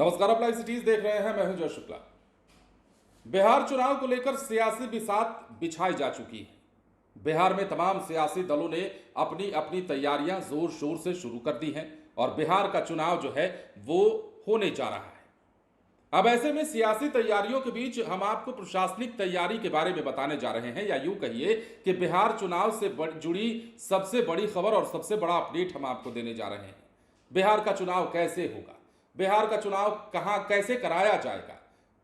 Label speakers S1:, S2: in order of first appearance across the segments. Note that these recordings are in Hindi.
S1: नमस्कार, आप लाइव सिटीज देख रहे हैं। मैं हूं जय शुक्ला। बिहार चुनाव को लेकर सियासी बिसात बिछाई जा चुकी है। बिहार में तमाम सियासी दलों ने अपनी अपनी तैयारियां जोर शोर से शुरू कर दी हैं और बिहार का चुनाव जो है वो होने जा रहा है। अब ऐसे में सियासी तैयारियों के बीच हम आपको प्रशासनिक तैयारी के बारे में बताने जा रहे हैं, या यूं कहिए कि बिहार चुनाव से जुड़ी सबसे बड़ी खबर और सबसे बड़ा अपडेट हम आपको देने जा रहे हैं। बिहार का चुनाव कैसे होगा, बिहार का चुनाव कहां कैसे कराया जाएगा,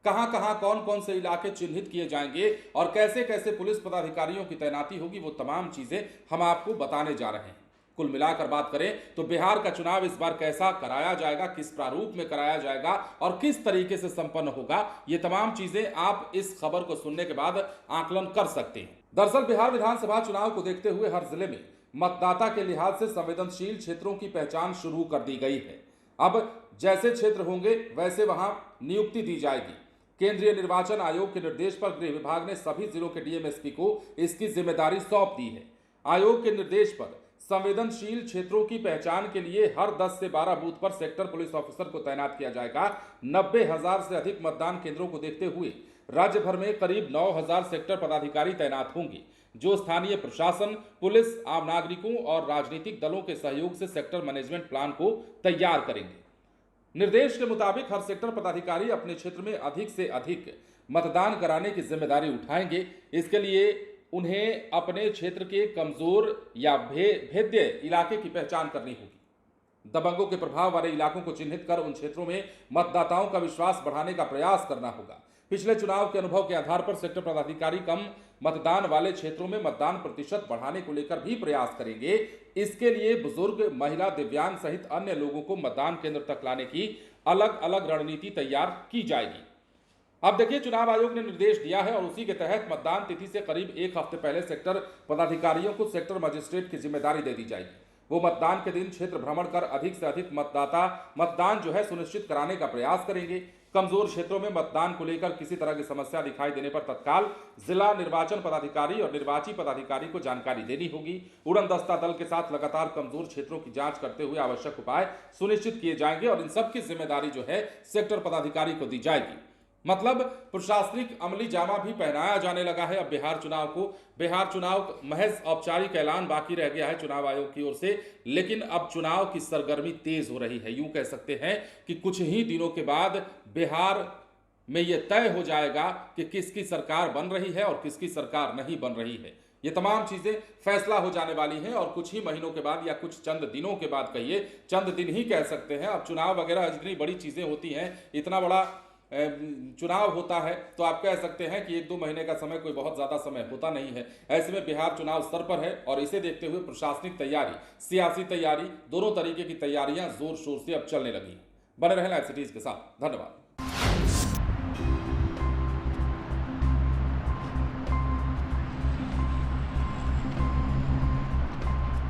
S1: कहां कहां कौन कौन से इलाके चिन्हित किए जाएंगे और कैसे कैसे पुलिस पदाधिकारियों की तैनाती होगी, वो तमाम चीजें हम आपको बताने जा रहे हैं। कुल मिलाकर बात करें तो बिहार का चुनाव इस बार कैसा कराया जाएगा, किस प्रारूप में कराया जाएगा और किस तरीके से संपन्न होगा, ये तमाम चीजें आप इस खबर को सुनने के बाद आकलन कर सकते हैं। दरअसल बिहार विधानसभा चुनाव को देखते हुए हर जिले में मतदाता के लिहाज से संवेदनशील क्षेत्रों की पहचान शुरू कर दी गई है। अब जैसे क्षेत्र होंगे वैसे वहां नियुक्ति दी जाएगी। केंद्रीय निर्वाचन आयोग के निर्देश पर गृह विभाग ने सभी जिलों के डीएमएसपी को इसकी जिम्मेदारी सौंप दी है। आयोग के निर्देश पर संवेदनशील क्षेत्रों की पहचान के लिए हर 10 से 12 बूथ पर सेक्टर पुलिस ऑफिसर को तैनात किया जाएगा। 90,000 से अधिक मतदान केंद्रों को देखते हुए राज्य भर में करीब 9,000 सेक्टर पदाधिकारी तैनात होंगे, जो स्थानीय प्रशासन, पुलिस, आम नागरिकों और राजनीतिक दलों के सहयोग से सेक्टर मैनेजमेंट प्लान को तैयार करेंगे। निर्देश के मुताबिक हर सेक्टर पदाधिकारी अपने क्षेत्र में अधिक से अधिक मतदान कराने की जिम्मेदारी उठाएंगे। इसके लिए उन्हें अपने क्षेत्र के कमजोर या भेद्य इलाके की पहचान करनी होगी। दबंगों के प्रभाव वाले इलाकों को चिन्हित कर उन क्षेत्रों में मतदाताओं का विश्वास बढ़ाने का प्रयास करना होगा। पिछले चुनाव के अनुभव के आधार पर सेक्टर पदाधिकारी कम मतदान वाले क्षेत्रों में मतदान प्रतिशत बढ़ाने को लेकर भी प्रयास करेंगे। इसके लिए बुजुर्ग, महिला, दिव्यांग सहित अन्य लोगों को मतदान केंद्र तक लाने की अलग अलग रणनीति तैयार की जाएगी। अब देखिए, चुनाव आयोग ने निर्देश दिया है और उसी के तहत मतदान तिथि से करीब एक हफ्ते पहले सेक्टर पदाधिकारियों को सेक्टर मजिस्ट्रेट की जिम्मेदारी दे दी जाएगी। वो मतदान के दिन क्षेत्र भ्रमण कर अधिक से अधिक मतदान जो है सुनिश्चित कराने का प्रयास करेंगे। कमजोर क्षेत्रों में मतदान को लेकर किसी तरह की समस्या दिखाई देने पर तत्काल जिला निर्वाचन पदाधिकारी और निर्वाची पदाधिकारी को जानकारी देनी होगी। उड़न दस्ता दल के साथ लगातार कमजोर क्षेत्रों की जांच करते हुए आवश्यक उपाय सुनिश्चित किए जाएंगे और इन सब की जिम्मेदारी जो है सेक्टर पदाधिकारी को दी जाएगी। मतलब प्रशासनिक अमली जामा भी पहनाया जाने लगा है अब बिहार चुनाव को। बिहार चुनाव महज औपचारिक ऐलान बाकी रह गया है चुनाव आयोग की ओर से, लेकिन अब चुनाव की सरगर्मी तेज हो रही है। यूं कह सकते हैं कि कुछ ही दिनों के बाद बिहार में यह तय हो जाएगा कि किसकी सरकार बन रही है और किसकी सरकार नहीं बन रही है। ये तमाम चीजें फैसला हो जाने वाली हैं और कुछ ही महीनों के बाद या कुछ चंद दिनों के बाद, कहिए चंद दिन ही कह सकते हैं। अब चुनाव वगैरह जितनी बड़ी चीजें होती हैं, इतना बड़ा चुनाव होता है, तो आप कह सकते हैं कि 1-2 महीने का समय कोई बहुत ज्यादा समय होता नहीं है। ऐसे में बिहार चुनाव स्तर पर है और इसे देखते हुए प्रशासनिक तैयारी, सियासी तैयारी, दोनों तरीके की तैयारियां जोर शोर से अब चलने लगी। बने रहें लाइव सिटीज के साथ। धन्यवाद।